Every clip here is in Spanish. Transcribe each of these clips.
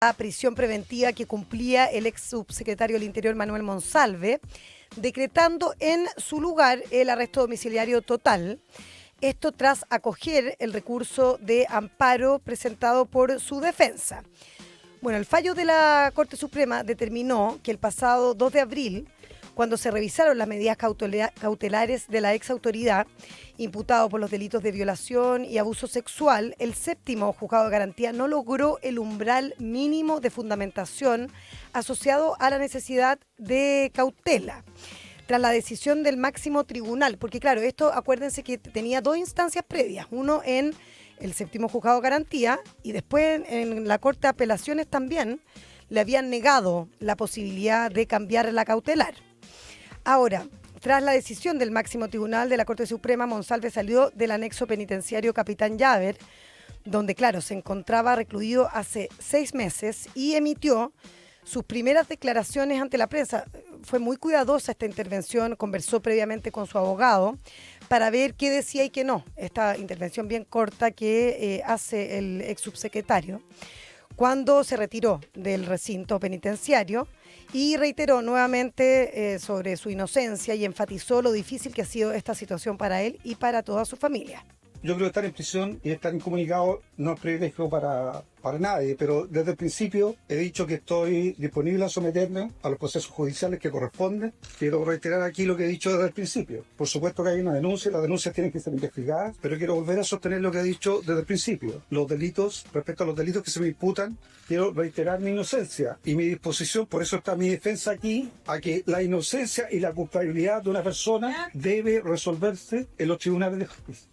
la prisión preventiva que cumplía el ex subsecretario del Interior Manuel Monsalve, decretando en su lugar el arresto domiciliario total. Esto tras acoger el recurso de amparo presentado por su defensa. Bueno, el fallo de la Corte Suprema determinó que el pasado 2 de abril, cuando se revisaron las medidas cautelares de la ex autoridad, imputado por los delitos de violación y abuso sexual, el séptimo juzgado de garantía no logró el umbral mínimo de fundamentación asociado a la necesidad de cautela. Tras la decisión del máximo tribunal, porque claro, esto acuérdense que tenía dos instancias previas, uno en el séptimo juzgado de garantía y después en la Corte de Apelaciones también le habían negado la posibilidad de cambiar la cautelar. Ahora, tras la decisión del máximo tribunal de la Corte Suprema, Monsalve salió del anexo penitenciario Capitán Llaver, donde claro, se encontraba recluido hace 6 meses y emitió sus primeras declaraciones ante la prensa. Fue muy cuidadosa esta intervención, conversó previamente con su abogado para ver qué decía y qué no. Esta intervención bien corta que hace el ex subsecretario cuando se retiró del recinto penitenciario y reiteró nuevamente sobre su inocencia y enfatizó lo difícil que ha sido esta situación para él y para toda su familia. Yo creo que estar en prisión y estar incomunicado no es privilegio para nadie, pero desde el principio he dicho que estoy disponible a someterme a los procesos judiciales que corresponden. Quiero reiterar aquí lo que he dicho desde el principio. Por supuesto que hay una denuncia, las denuncias tienen que ser investigadas, pero quiero volver a sostener lo que he dicho desde el principio. Los delitos, respecto a los delitos que se me imputan, quiero reiterar mi inocencia y mi disposición, por eso está mi defensa aquí, a que la inocencia y la culpabilidad de una persona debe resolverse en los tribunales de justicia.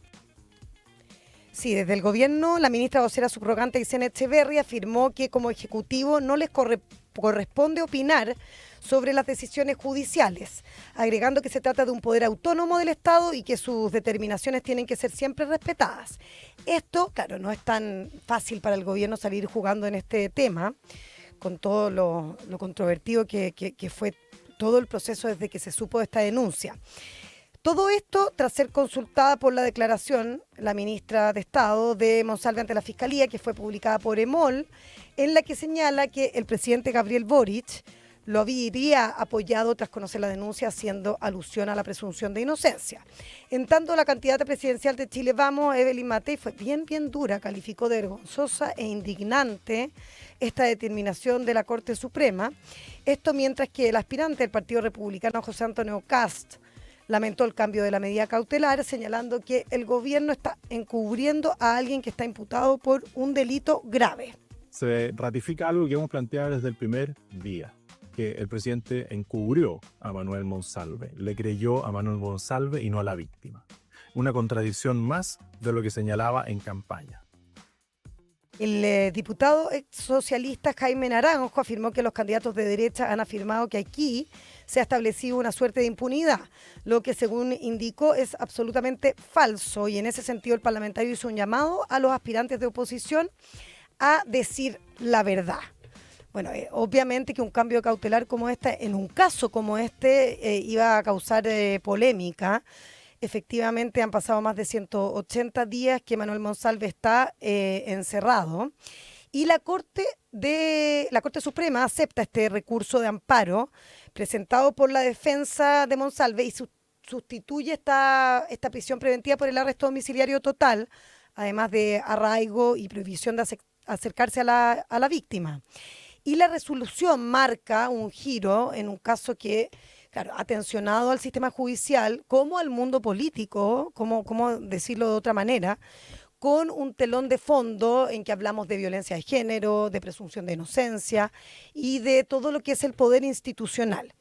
Sí, desde el gobierno, la ministra vocera subrogante Aicén Etxeberri afirmó que como ejecutivo no les corresponde opinar sobre las decisiones judiciales, agregando que se trata de un poder autónomo del Estado y que sus determinaciones tienen que ser siempre respetadas. Esto, claro, no es tan fácil para el gobierno salir jugando en este tema, con todo lo controvertido que fue todo el proceso desde que se supo de esta denuncia. Todo esto tras ser consultada por la declaración, la ministra de Estado de Monsalve ante la Fiscalía, que fue publicada por EMOL, en la que señala que el presidente Gabriel Boric lo habría apoyado tras conocer la denuncia, haciendo alusión a la presunción de inocencia. En tanto, la candidata presidencial de Chile Vamos, Evelyn Matei, fue bien dura, calificó de vergonzosa e indignante esta determinación de la Corte Suprema. Esto mientras que el aspirante del Partido Republicano, José Antonio Kast, lamentó el cambio de la medida cautelar, señalando que el gobierno está encubriendo a alguien que está imputado por un delito grave. Se ratifica algo que hemos planteado desde el primer día, que el presidente encubrió a Manuel Monsalve, le creyó a Manuel Monsalve y no a la víctima. Una contradicción más de lo que señalaba en campaña. El diputado ex socialista Jaime Naranjo afirmó que los candidatos de derecha han afirmado que aquí se ha establecido una suerte de impunidad, lo que según indicó es absolutamente falso, y en ese sentido el parlamentario hizo un llamado a los aspirantes de oposición a decir la verdad. Bueno, obviamente que un cambio cautelar como este, en un caso como este, iba a causar polémica. Efectivamente han pasado más de 180 días que Manuel Monsalve está encerrado y la Corte Suprema acepta este recurso de amparo presentado por la defensa de Monsalve y sustituye esta prisión preventiva por el arresto domiciliario total, además de arraigo y prohibición de acercarse a la víctima. Y la resolución marca un giro en un caso que, claro, ha tensionado al sistema judicial como al mundo político, como decirlo de otra manera, con un telón de fondo en que hablamos de violencia de género, de presunción de inocencia y de todo lo que es el poder institucional.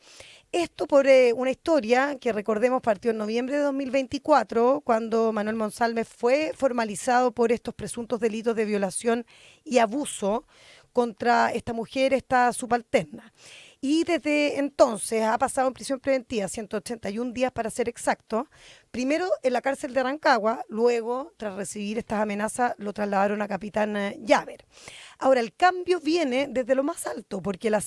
Esto por una historia que, recordemos, partió en noviembre de 2024, cuando Manuel Monsalve fue formalizado por estos presuntos delitos de violación y abuso contra esta mujer, esta subalterna. Y desde entonces ha pasado en prisión preventiva 181 días para ser exacto, primero en la cárcel de Rancagua, luego tras recibir estas amenazas lo trasladaron a Capitán Llaver. Ahora el cambio viene desde lo más alto, porque la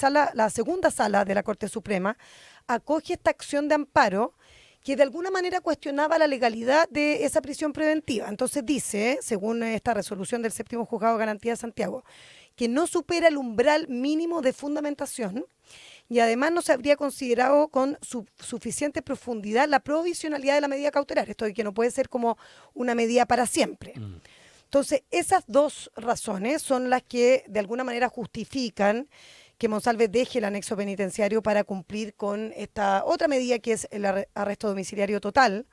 segunda sala de la Corte Suprema acoge esta acción de amparo que de alguna manera cuestionaba la legalidad de esa prisión preventiva. Entonces dice, según esta resolución del séptimo juzgado de garantía de Santiago, que no supera el umbral mínimo de fundamentación y además no se habría considerado con suficiente profundidad la provisionalidad de la medida cautelar, esto de que no puede ser como una medida para siempre. Entonces, esas dos razones son las que de alguna manera justifican que Monsalve deje el anexo penitenciario para cumplir con esta otra medida que es el arresto domiciliario total,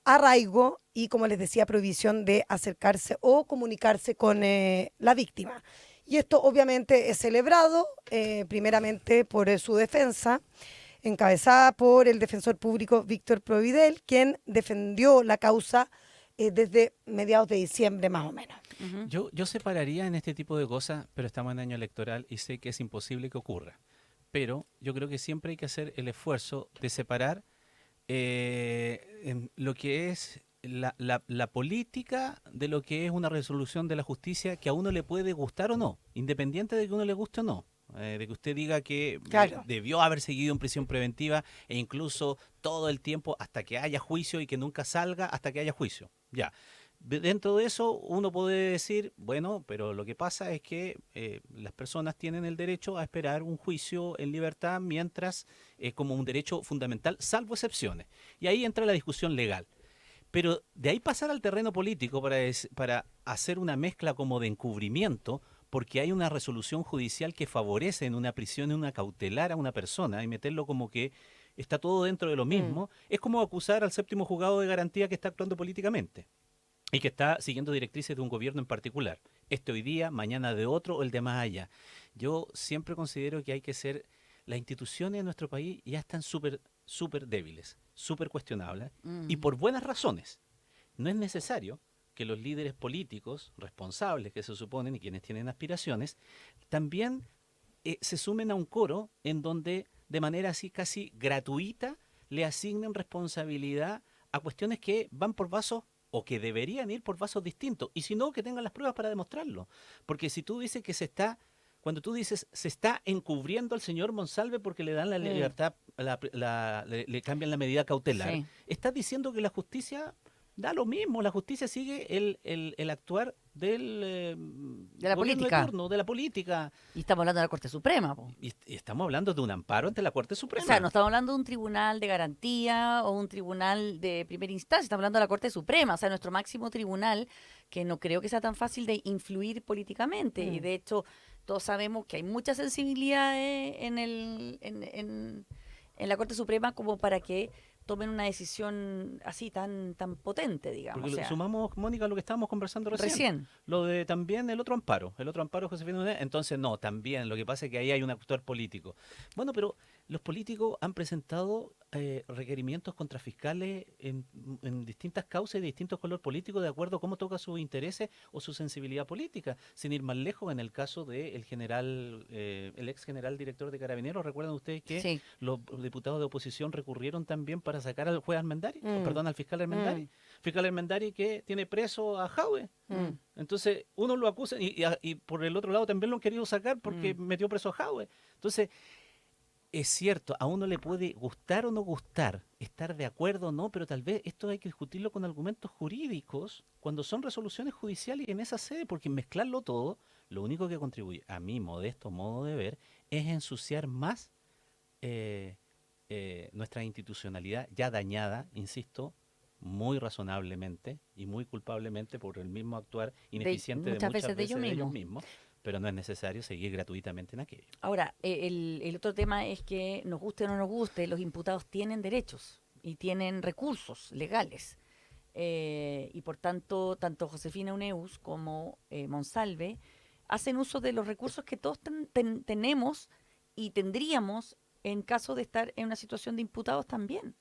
arraigo y, como les decía, prohibición de acercarse o comunicarse con la víctima. Y esto obviamente es celebrado primeramente por su defensa, encabezada por el defensor público Víctor Providel, quien defendió la causa desde mediados de diciembre más o menos. Yo separaría en este tipo de cosas, pero estamos en año electoral y sé que es imposible que ocurra. Pero yo creo que siempre hay que hacer el esfuerzo de separar en lo que es la política de lo que es una resolución de la justicia que a uno le puede gustar o no, independiente de que a uno le guste o no. De que usted diga que Claro. debió haber seguido en prisión preventiva e incluso todo el tiempo hasta que haya juicio y que nunca salga hasta que haya juicio. Ya. Dentro de eso uno puede decir, bueno, pero lo que pasa es que las personas tienen el derecho a esperar un juicio en libertad mientras como un derecho fundamental, salvo excepciones. Y ahí entra la discusión legal. Pero de ahí pasar al terreno político para hacer una mezcla como de encubrimiento, porque hay una resolución judicial que favorece en una prisión, en una cautelar a una persona y meterlo como que está todo dentro de lo mismo, es como acusar al séptimo juzgado de garantía que está actuando políticamente y que está siguiendo directrices de un gobierno en particular. Este hoy día, mañana de otro o el de más allá. Yo siempre considero que hay que ser... Las instituciones de nuestro país ya están súper débiles, súper cuestionables y por buenas razones. No es necesario que los líderes políticos responsables que se suponen y quienes tienen aspiraciones también se sumen a un coro en donde de manera así casi gratuita le asignen responsabilidad a cuestiones que van por vasos o que deberían ir por vasos distintos y si no que tengan las pruebas para demostrarlo. Porque si tú dices que cuando tú dices se está encubriendo al señor Monsalve porque le dan la libertad, le cambian la medida cautelar, estás diciendo que la justicia da lo mismo, la justicia sigue el actuar del De la gobierno política. de turno, de la política. Y estamos hablando de la Corte Suprema, po. Y estamos hablando de un amparo ante la Corte Suprema. O sea, no estamos hablando de un tribunal de garantía o un tribunal de primera instancia, estamos hablando de la Corte Suprema, o sea, nuestro máximo tribunal, que no creo que sea tan fácil de influir políticamente. Y de hecho, todos sabemos que hay muchas sensibilidades en la Corte Suprema como para que tomen una decisión así tan potente, digamos. Porque O sea, sumamos, Mónica, lo que estábamos conversando recién. Lo de también el otro amparo, Josefina Uneda. Entonces, no, también, lo que pasa es que ahí hay un actor político. Bueno, pero los políticos han presentado requerimientos contra fiscales en distintas causas y de distintos colores políticos de acuerdo a cómo toca sus intereses o su sensibilidad política. Sin ir más lejos, en el caso del el ex general director de Carabineros, ¿recuerdan ustedes que los diputados de oposición recurrieron también para sacar al juez Armendari, perdón, al fiscal Armendari? Fiscal Armendari que tiene preso a Jaue. Entonces, uno lo acusa y por el otro lado también lo han querido sacar porque metió preso a Jaue. Entonces, es cierto, a uno le puede gustar o no gustar, estar de acuerdo o no, pero tal vez esto hay que discutirlo con argumentos jurídicos cuando son resoluciones judiciales en esa sede, porque mezclarlo todo, lo único que contribuye, a mi modesto modo de ver, es ensuciar más nuestra institucionalidad ya dañada, insisto, muy razonablemente y muy culpablemente por el mismo actuar ineficiente de muchas veces de ellos mismos. Pero no es necesario seguir gratuitamente en aquello. Ahora, el otro tema es que nos guste o no nos guste, los imputados tienen derechos y tienen recursos legales. Y por tanto, tanto Josefina Uneus como Monsalve hacen uso de los recursos que todos tenemos y tendríamos en caso de estar en una situación de imputados también.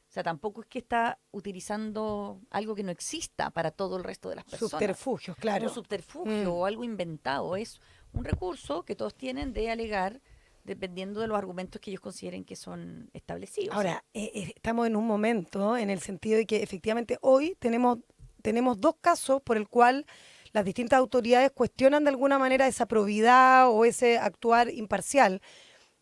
O sea, tampoco es que está utilizando algo que no exista para todo el resto de las personas. Subterfugios, claro. Un subterfugio o algo inventado. Es un recurso que todos tienen de alegar dependiendo de los argumentos que ellos consideren que son establecidos. Ahora, estamos en un momento en el sentido de que efectivamente hoy tenemos dos casos por el cual las distintas autoridades cuestionan de alguna manera esa probidad o ese actuar imparcial.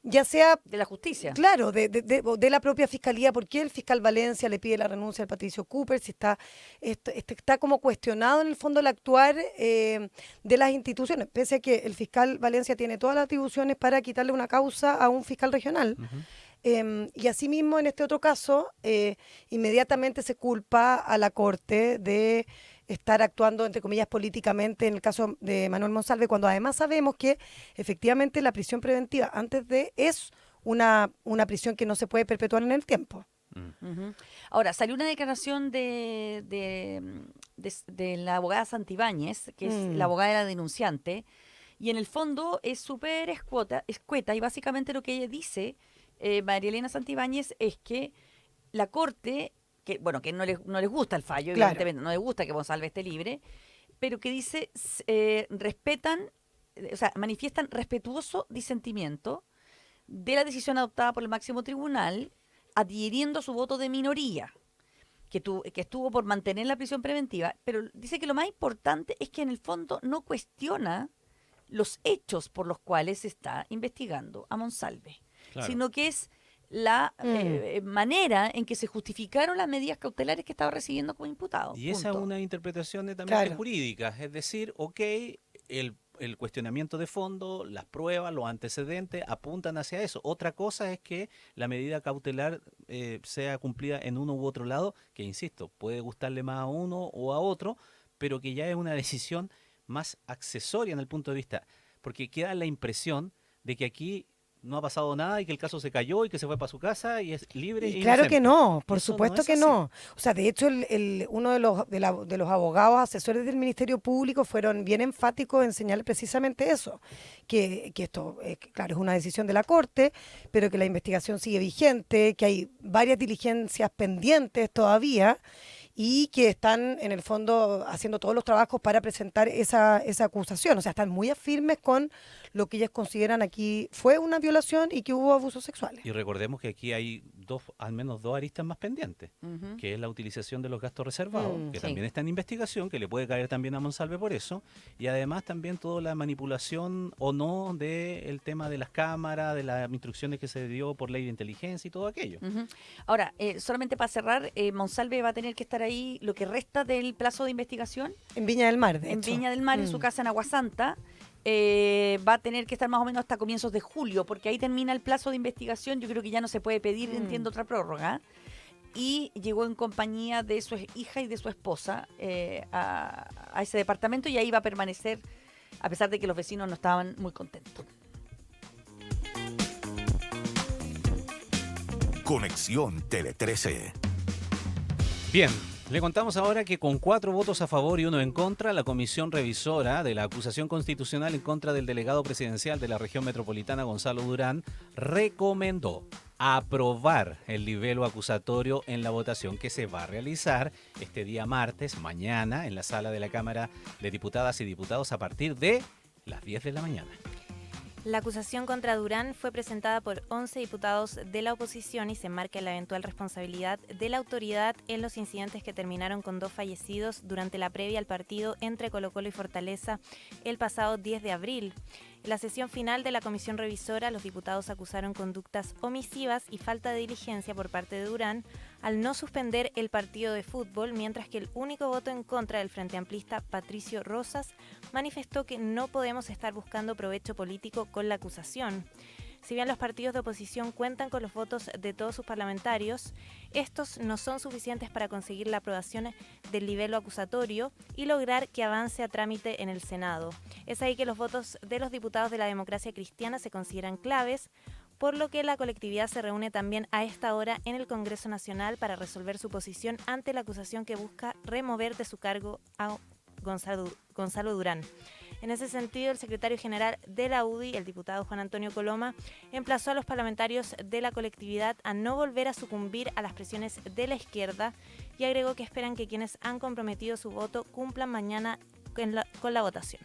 ya sea De la justicia. claro, de la propia fiscalía, por qué el fiscal Valencia le pide la renuncia al Patricio Cooper, si está como cuestionado en el fondo el actuar de las instituciones, pese a que el fiscal Valencia tiene todas las atribuciones para quitarle una causa a un fiscal regional. Y asimismo, en este otro caso, inmediatamente se culpa a la Corte de estar actuando, entre comillas, políticamente en el caso de Manuel Monsalve, cuando además sabemos que efectivamente la prisión preventiva antes de es una prisión que no se puede perpetuar en el tiempo. Ujú. Ahora, salió una declaración de la abogada Santibáñez, que es la abogada de la denunciante, y en el fondo es súper escueta, y básicamente lo que ella dice, María Elena Santibáñez, es que la Corte, que bueno, que no les gusta el fallo, Claro. evidentemente, no les gusta que Monsalve esté libre, pero que dice, respetan, o sea, manifiestan respetuoso disentimiento de la decisión adoptada por el máximo tribunal, adhiriendo su voto de minoría, que estuvo por mantener la prisión preventiva, pero dice que lo más importante es que en el fondo no cuestiona los hechos por los cuales se está investigando a Monsalve, Claro. sino que es la manera en que se justificaron las medidas cautelares que estaba recibiendo como imputado. Y esa es Punto. una interpretación netamente Claro. jurídica, es decir, el cuestionamiento de fondo, las pruebas, los antecedentes apuntan hacia eso. Otra cosa es que la medida cautelar sea cumplida en uno u otro lado, que insisto, puede gustarle más a uno o a otro, pero que ya es una decisión más accesoria en el punto de vista, porque queda la impresión de que aquí no ha pasado nada y que el caso se cayó y que se fue para su casa y es libre Y e claro que inocente. no, por Eso no supuesto es que así. no. O sea, de hecho, uno de los abogados asesores del Ministerio Público fueron bien enfáticos en señalar precisamente eso, que esto, claro, es una decisión de la Corte, pero que la investigación sigue vigente, que hay varias diligencias pendientes todavía y que están en el fondo haciendo todos los trabajos para presentar esa acusación. O sea, están muy firmes con lo que ellos consideran aquí fue una violación y que hubo abusos sexuales. Y recordemos que aquí hay al menos dos aristas más pendientes, Ujú. que es la utilización de los gastos reservados, que sí. también está en investigación, que le puede caer también a Monsalve por eso, y además también toda la manipulación o no del tema de las cámaras, de las instrucciones que se dio por ley de inteligencia y todo aquello. Ujú. Ahora, solamente para cerrar, Monsalve va a tener que estar ahí lo que resta del plazo de investigación En Viña del Mar, de en hecho. Viña del Mar, en su casa en Aguasanta. Va a tener que estar más o menos hasta comienzos de julio, porque ahí termina el plazo de investigación. Yo creo que ya no se puede pedir, entiendo, otra prórroga. Y llegó en compañía de su hija y de su esposa a ese departamento, y ahí va a permanecer, a pesar de que los vecinos no estaban muy contentos. Conexión Tele 13. Bien, le contamos ahora que con 4 votos a favor y 1 en contra, la comisión revisora de la acusación constitucional en contra del delegado presidencial de la región metropolitana, Gonzalo Durán, recomendó aprobar el libelo acusatorio en la votación que se va a realizar este día martes, mañana, en la sala de la Cámara de Diputadas y Diputados a partir de las 10 de la mañana. La acusación contra Durán fue presentada por 11 diputados de la oposición y se enmarca en la eventual responsabilidad de la autoridad en los incidentes que terminaron con 2 fallecidos durante la previa al partido entre Colo-Colo y Fortaleza el pasado 10 de abril. En la sesión final de la comisión revisora, los diputados acusaron conductas omisivas y falta de diligencia por parte de Durán al no suspender el partido de fútbol, mientras que el único voto en contra del frente amplista, Patricio Rosas, manifestó que no podemos estar buscando provecho político con la acusación. Si bien los partidos de oposición cuentan con los votos de todos sus parlamentarios, estos no son suficientes para conseguir la aprobación del libelo acusatorio y lograr que avance a trámite en el Senado. Es ahí que los votos de los diputados de la democracia cristiana se consideran claves, por lo que la colectividad se reúne también a esta hora en el Congreso Nacional para resolver su posición ante la acusación que busca remover de su cargo a Gonzalo Durán. En ese sentido, el secretario general de la UDI, el diputado Juan Antonio Coloma, emplazó a los parlamentarios de la colectividad a no volver a sucumbir a las presiones de la izquierda y agregó que esperan que quienes han comprometido su voto cumplan mañana con la votación.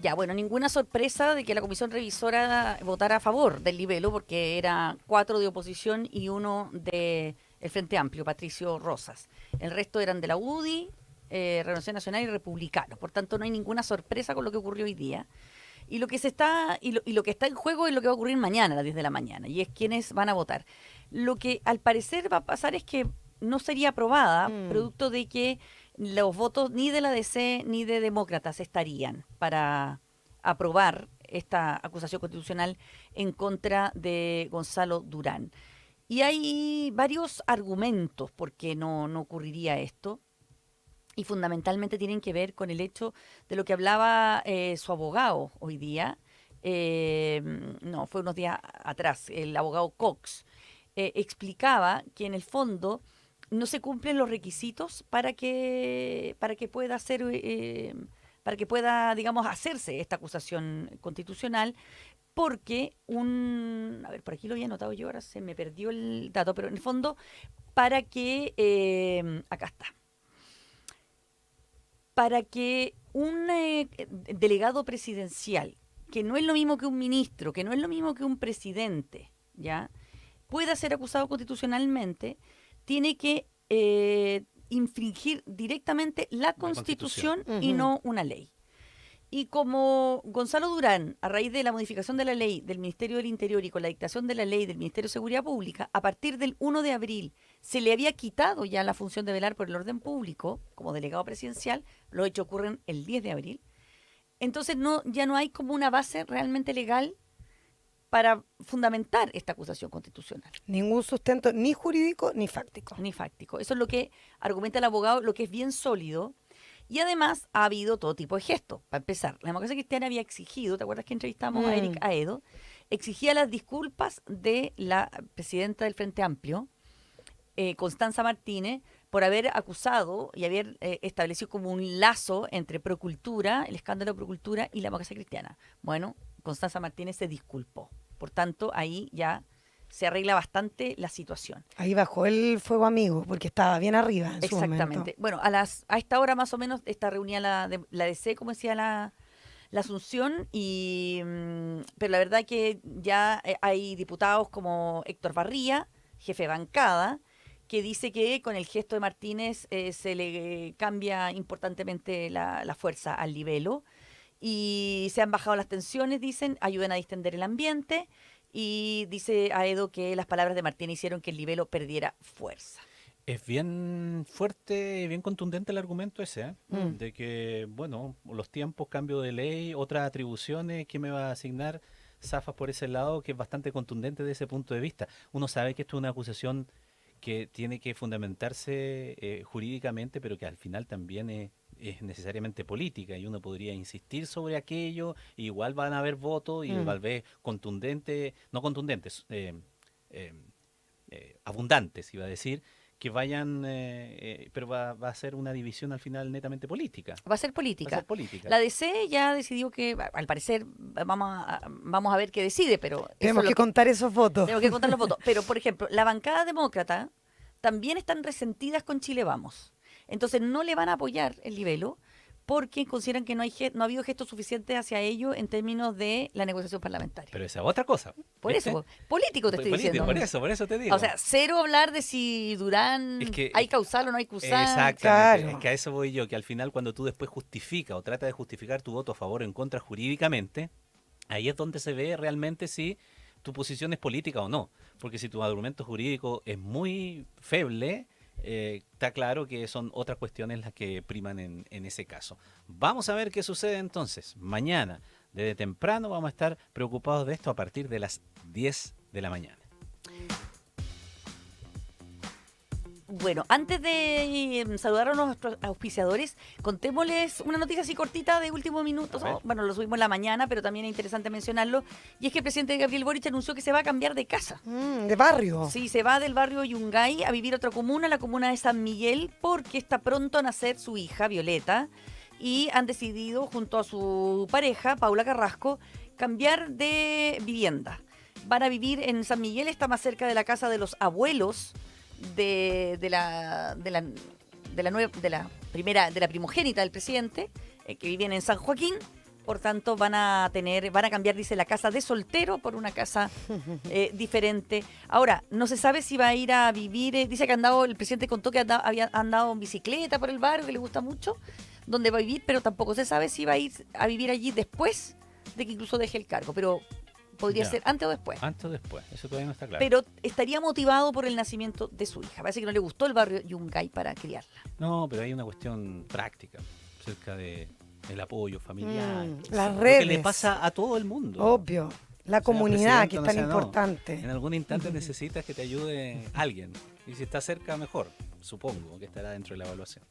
Ya, bueno, ninguna sorpresa de que la comisión revisora votara a favor del libelo, porque era 4 de oposición y 1 del Frente Amplio, Patricio Rosas. El resto eran de la UDI, Renovación Nacional y Republicanos. Por tanto, no hay ninguna sorpresa con lo que ocurrió hoy día. Y lo que lo que está en juego es lo que va a ocurrir mañana a las 10 de la mañana, y es quiénes van a votar. Lo que al parecer va a pasar es que no sería aprobada, producto de que los votos ni de la DC ni de demócratas estarían para aprobar esta acusación constitucional en contra de Gonzalo Durán. Y hay varios argumentos por qué no ocurriría esto, y fundamentalmente tienen que ver con el hecho de lo que hablaba su abogado hoy día, fue unos días atrás, el abogado Cox, explicaba que en el fondo no se cumplen los requisitos para que pueda ser para que pueda, digamos, hacerse esta acusación constitucional, porque a ver, por aquí lo había anotado yo, ahora se me perdió el dato, pero en el fondo para que acá está. Para que un delegado presidencial, que no es lo mismo que un ministro, que no es lo mismo que un presidente, ¿ya?, pueda ser acusado constitucionalmente, tiene que infringir directamente la Constitución y no una ley. Y como Gonzalo Durán, a raíz de la modificación de la ley del Ministerio del Interior y con la dictación de la ley del Ministerio de Seguridad Pública, a partir del 1 de abril se le había quitado ya la función de velar por el orden público como delegado presidencial, los hechos ocurren el 10 de abril, entonces ya no hay como una base realmente legal para fundamentar esta acusación constitucional. Ningún sustento ni jurídico ni fáctico. Ni fáctico. Eso es lo que argumenta el abogado, lo que es bien sólido. Y además ha habido todo tipo de gestos. Para empezar, la democracia cristiana había exigido, ¿te acuerdas que entrevistamos a Eric Aedo? Exigía las disculpas de la presidenta del Frente Amplio, Constanza Martínez, por haber acusado y haber establecido como un lazo entre Procultura, el escándalo de Procultura, y la democracia cristiana. Bueno, Constanza Martínez se disculpó. Por tanto, ahí ya se arregla bastante la situación. Ahí bajó el fuego amigo, porque estaba bien arriba en su momento. Exactamente. Bueno, a esta hora más o menos está reunida la DC, como decía la Asunción, pero la verdad que ya hay diputados como Héctor Barría, jefe de bancada, que dice que con el gesto de Martínez se le cambia importantemente la fuerza al libelo, y se han bajado las tensiones, dicen, ayudan a distender el ambiente. Y dice Aedo que las palabras de Martínez hicieron que el libelo perdiera fuerza. Es bien fuerte, bien contundente el argumento ese, de que, bueno, los tiempos, cambio de ley, otras atribuciones, ¿quién me va a asignar? Zafas por ese lado, que es bastante contundente de ese punto de vista. Uno sabe que esto es una acusación que tiene que fundamentarse jurídicamente, pero que al final también es necesariamente política, y uno podría insistir sobre aquello, igual van a haber votos y tal vez abundantes, iba a decir, que vayan, pero va a ser una división al final netamente política. Va a ser política. Va a ser política. La DC ya decidió que, al parecer, vamos a ver qué decide, pero... Tenemos que contar esos votos. Tenemos que contar los votos. Pero, por ejemplo, la bancada demócrata también están resentidas con Chile Vamos. Entonces no le van a apoyar el libelo porque consideran que no ha habido gestos suficientes hacia ello en términos de la negociación parlamentaria. Pero esa es otra cosa. Por eso, político te estoy diciendo. Por eso te digo. O sea, cero hablar de si Durán hay causal o no hay causal. Exactamente. Claro. Es que a eso voy yo, que al final cuando tú después justificas o tratas de justificar tu voto a favor o en contra jurídicamente, ahí es donde se ve realmente si tu posición es política o no. Porque si tu argumento jurídico es muy feble, está claro que son otras cuestiones las que priman en ese caso. Vamos a ver qué sucede entonces. Mañana, desde temprano, vamos a estar preocupados de esto a partir de las 10 de la mañana. Bueno, antes de saludar a nuestros auspiciadores, contémosles una noticia así cortita de último minuto. Bueno, lo subimos en la mañana, pero también es interesante mencionarlo. Y es que el presidente Gabriel Boric anunció que se va a cambiar de casa. De barrio. Sí, se va del barrio Yungay a vivir a otra comuna, la comuna de San Miguel, porque está pronto a nacer su hija, Violeta. Y han decidido, junto a su pareja, Paula Carrasco, cambiar de vivienda. Van a vivir en San Miguel, está más cerca de la casa de los abuelos de la primogénita del presidente, que viven en San Joaquín. Por tanto, van a cambiar, dice, la casa de soltero por una casa diferente. Ahora, no se sabe si va a ir a vivir, dice que el presidente contó que había andado en bicicleta por el barrio, que le gusta mucho, donde va a vivir, pero tampoco se sabe si va a ir a vivir allí después de que incluso deje el cargo, pero podría Ya. ser antes o después. Antes o después, eso todavía no está claro. Pero estaría motivado por el nacimiento de su hija. Parece que no le gustó el barrio Yungay para criarla. No, pero hay una cuestión práctica acerca de el apoyo familiar. las Lo redes. que le pasa a todo el mundo. Obvio. La O sea, comunidad, que es presidente, tan no sea, no. importante. En algún instante necesitas que te ayude alguien. Y si está cerca, mejor. Supongo que estará dentro de la evaluación.